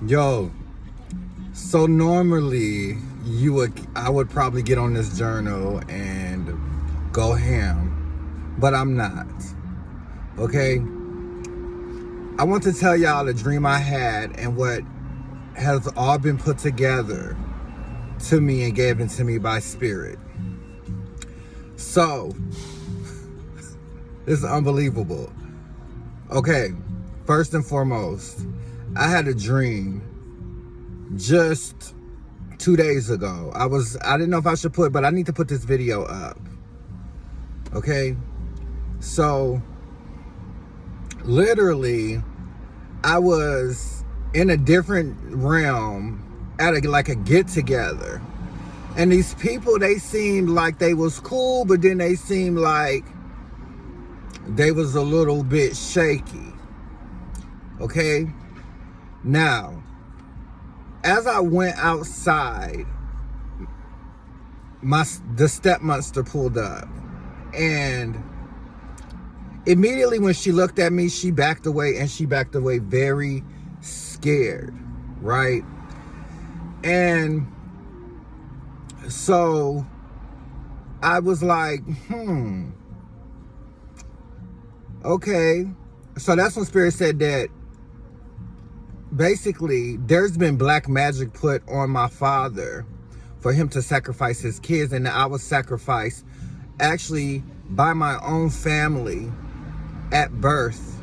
Yo, so normally I would probably get on this journal and go ham, but I'm not. Okay? I want to tell y'all the dream I had and what has all been put together to me and given to me by spirit. So, this is unbelievable. Okay, first and foremost, I had a dream just 2 days ago. I didn't know if I should but I need to put this video up. Okay? So, literally, I was in a different realm at like a get together. And these people, they seemed like they was cool, but then they seemed like they was a little bit shaky. Okay? Now, as I went outside, the step monster pulled up. And immediately when she looked at me, she backed away, and she backed away very scared, right? And so I was like, okay. So that's when Spirit said that basically there's been black magic put on my father for him to sacrifice his kids, and I was sacrificed actually by my own family at birth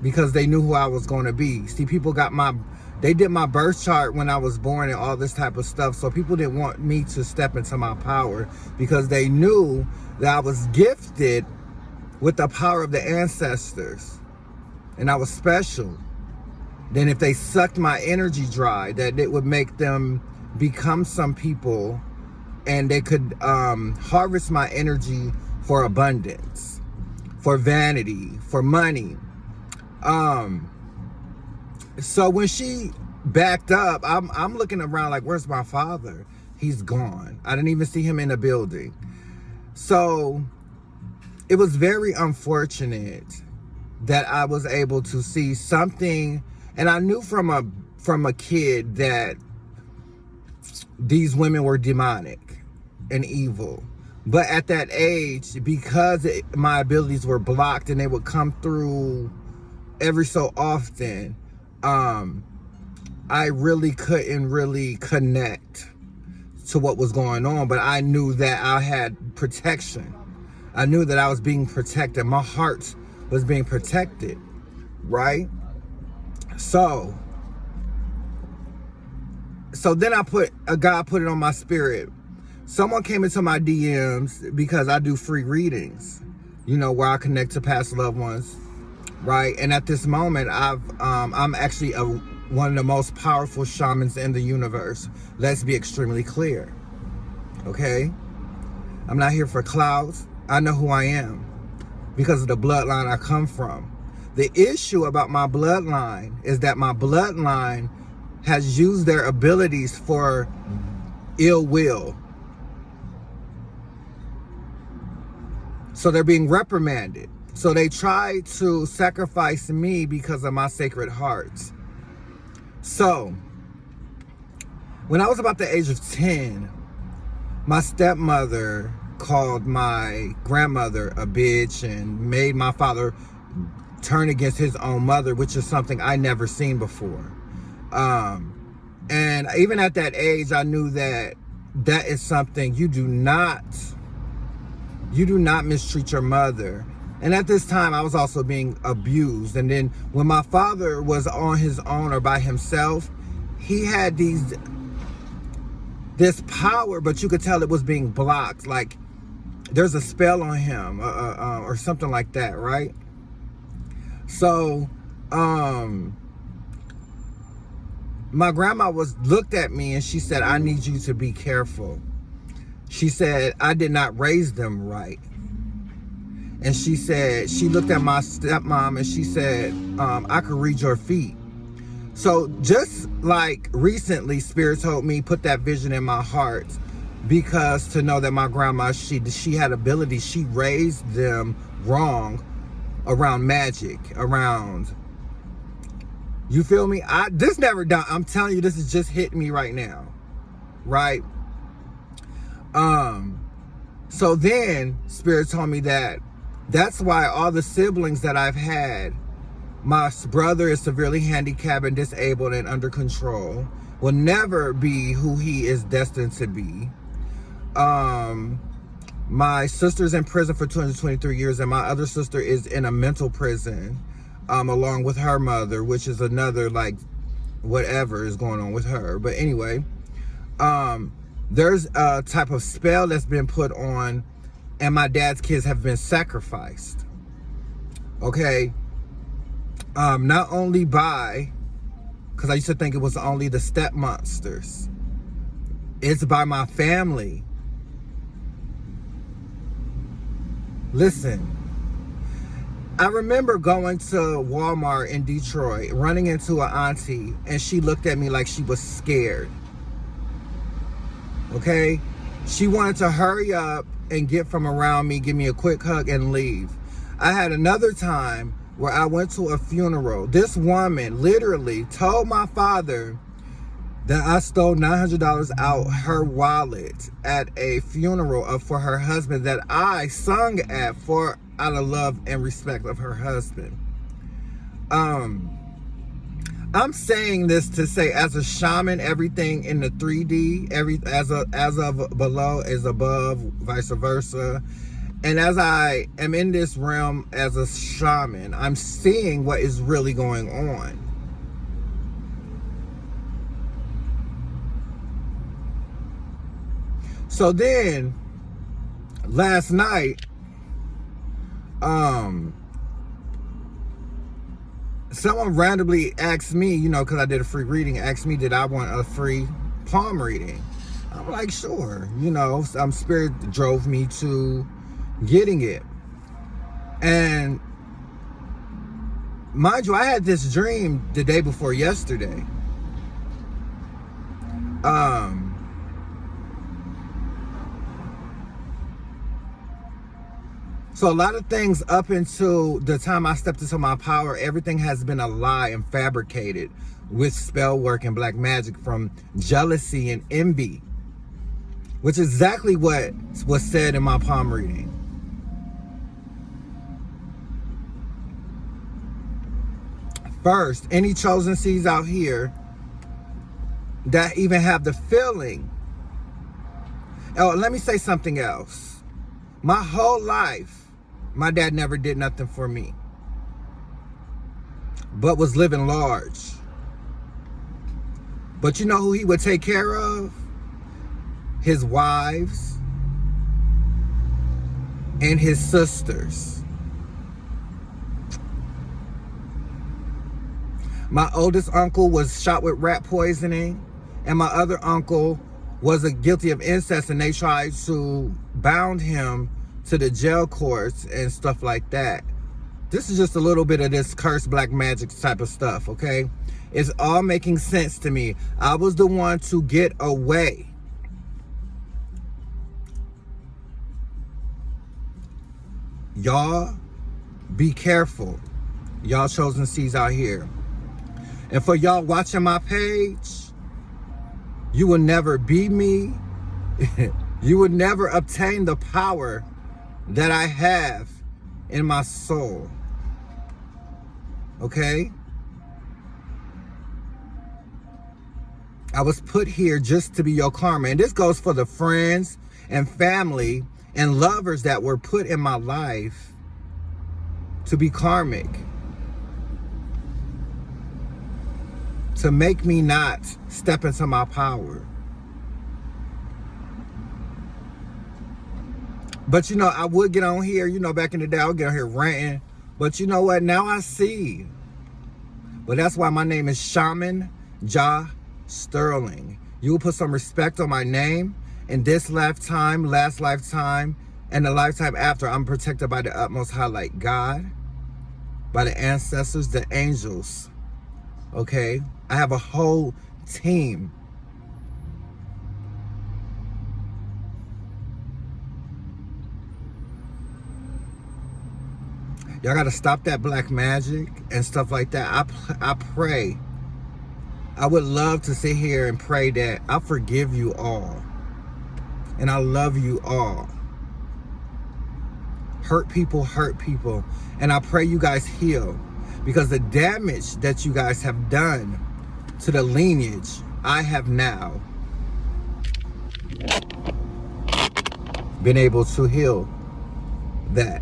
because they knew who I was going to be. See, people they did my birth chart when I was born and all this type of stuff, so people didn't want me to step into my power because they knew that I was gifted with the power of the ancestors and I was special. Then if they sucked my energy dry, that it would make them become some people, and they could harvest my energy for abundance, for vanity, for money. So when she backed up, I'm looking around like, where's my father? He's gone. I didn't even see him in the building. So it was very unfortunate that I was able to see something, and I knew from a kid that these women were demonic and evil. But at that age, because my abilities were blocked and they would come through every so often, I really couldn't really connect to what was going on. But I knew that I had protection. I knew that I was being protected. My heart was being protected, right? So then God put it on my spirit. Someone came into my DMs because I do free readings, where I connect to past loved ones, right? And at this moment, I'm actually one of the most powerful shamans in the universe. Let's be extremely clear, okay? I'm not here for clouds. I know who I am because of the bloodline I come from. The issue about my bloodline is that my bloodline has used their abilities for ill will. So they're being reprimanded. So they try to sacrifice me because of my sacred hearts. So when I was about the age of 10, my stepmother called my grandmother a bitch and made my father turn against his own mother, which is something I never seen before. And even at that age, I knew that is something you do not mistreat your mother. And at this time, I was also being abused. And then when my father was on his own or by himself, he had this power, but you could tell it was being blocked. Like there's a spell on him or something like that, right? So my grandma looked at me and she said, I need you to be careful. She said, I did not raise them right. And she looked at my stepmom and she said, I could read your feet. So just like recently, Spirit told me, put that vision in my heart, because to know that my grandma, she had ability. She raised them wrong around magic, around You feel me? This never done. I'm telling you, this is just hitting me right now. Right? So then Spirit told me that that's why all the siblings that I've had, my brother is severely handicapped and disabled and under control, will never be who he is destined to be. My sister's in prison for 223 years, and my other sister is in a mental prison, along with her mother, which is another, like, whatever is going on with her. But anyway, there's a type of spell that's been put on, and my dad's kids have been sacrificed. Okay? Not only by, because I used to think it was only the step monsters. It's by my family. Listen, I remember going to Walmart in Detroit, running into an auntie, and she looked at me like she was scared. Okay? She wanted to hurry up and get from around me, give me a quick hug, and leave. I had another time where I went to a funeral. This woman literally told my father that I stole $900 out her wallet at a funeral for her husband that I sung at for out of love and respect of her husband. I'm saying this to say, as a shaman, everything in the 3D, as of below is above, vice versa. And as I am in this realm as a shaman, I'm seeing what is really going on. So then, last night, someone randomly asked me, you know, because I did a free reading, asked me, did I want a free palm reading? I'm like, sure. You know, some spirit drove me to getting it. And mind you, I had this dream the day before yesterday. So a lot of things up until the time I stepped into my power, everything has been a lie and fabricated with spell work and black magic, from jealousy and envy, which is exactly what was said in my palm reading. First, any chosen seeds out here that even have the feeling. Oh, let me say something else. My whole life, my dad never did nothing for me, but was living large. But you know who he would take care of? His wives and his sisters. My oldest uncle was shot with rat poisoning, and my other uncle was guilty of incest, and they tried to bound him to the jail courts and stuff like that. This is just a little bit of this cursed black magic type of stuff, okay? It's all making sense to me. I was the one to get away. Y'all, be careful. Y'all chosen seeds out here. And for y'all watching my page, you will never be me. You will never obtain the power that I have in my soul. Okay? I was put here just to be your karma. And this goes for the friends and family and lovers that were put in my life to be karmic. To make me not step into my power. But you know, I would get on here, you know, back in the day, I would get on here ranting. But you know what? Now I see. But that's why my name is Shaman Jah Sterling. You will put some respect on my name. In this lifetime, last lifetime, and the lifetime after, I'm protected by the utmost high, like God, by the ancestors, the angels. Okay? I have a whole team. Y'all got to stop that black magic and stuff like that. I pray. I would love to sit here and pray that I forgive you all. And I love you all. Hurt people. And I pray you guys heal. Because the damage that you guys have done to the lineage, I have now been able to heal that.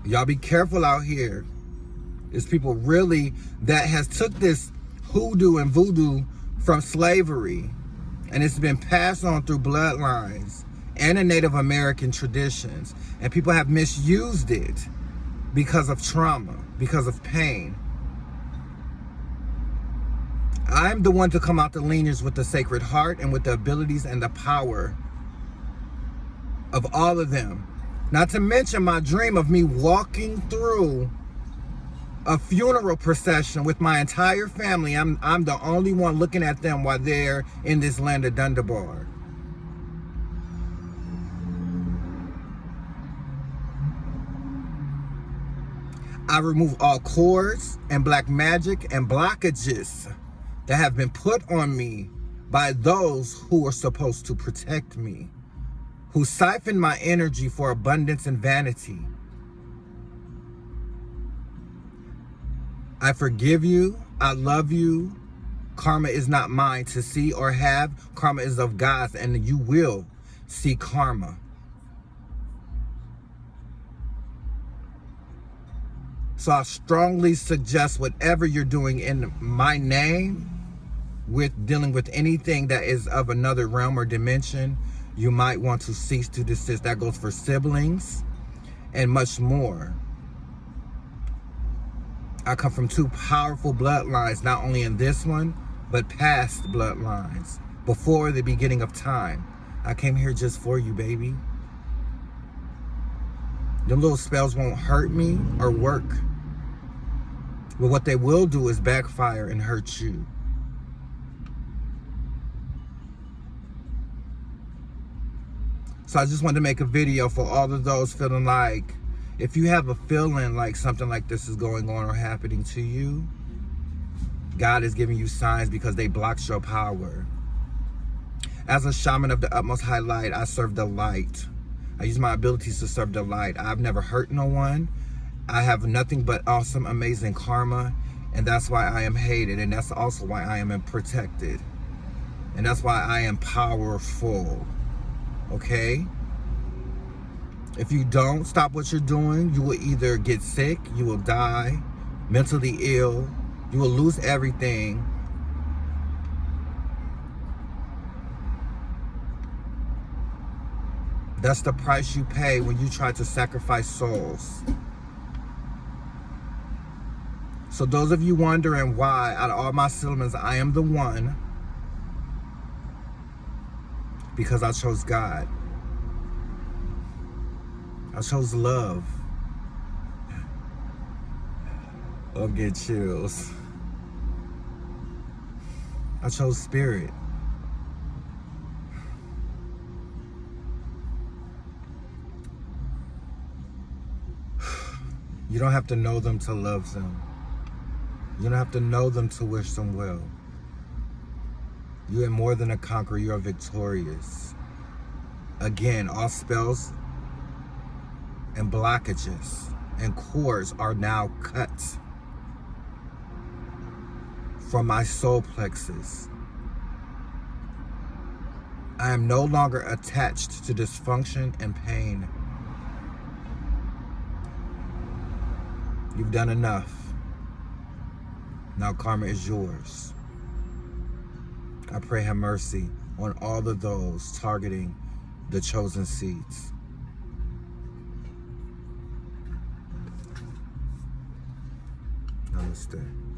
Y'all be careful out here. There's people really that has took this hoodoo and voodoo from slavery, and it's been passed on through bloodlines and the Native American traditions, and people have misused it because of trauma, because of pain. I'm the one to come out the lineage with the Sacred Heart and with the abilities and the power of all of them. Not to mention my dream of me walking through a funeral procession with my entire family. I'm the only one looking at them while they're in this land of Dundabar. I remove all cords and black magic and blockages that have been put on me by those who are supposed to protect me, who siphon my energy for abundance and vanity. I forgive you. I love you. Karma is not mine to see or have. Karma is of God's, and you will see karma. So I strongly suggest whatever you're doing in my name with dealing with anything that is of another realm or dimension, you might want to cease to desist. That goes for siblings and much more. I come from two powerful bloodlines, not only in this one, but past bloodlines, before the beginning of time. I came here just for you, baby. Them little spells won't hurt me or work. But what they will do is backfire and hurt you. So I just wanted to make a video for all of those feeling like, if you have a feeling like something like this is going on or happening to you, God is giving you signs because they blocked your power. As a shaman of the utmost high light, I serve the light. I use my abilities to serve the light. I've never hurt no one. I have nothing but awesome, amazing karma, and that's why I am hated, and that's also why I am protected, and that's why I am powerful. Okay? If you don't stop what you're doing, you will either get sick, you will die, mentally ill, you will lose everything. That's the price you pay when you try to sacrifice souls. So those of you wondering why, out of all my siblings, I am the one, because I chose God. I chose love. I'll get chills. I chose spirit. You don't have to know them to love them. You don't have to know them to wish them well. You are more than a conqueror, you are victorious. Again, all spells and blockages and cords are now cut from my soul plexus. I am no longer attached to dysfunction and pain. You've done enough. Now karma is yours. I pray have mercy on all of those targeting the chosen seeds. Namaste.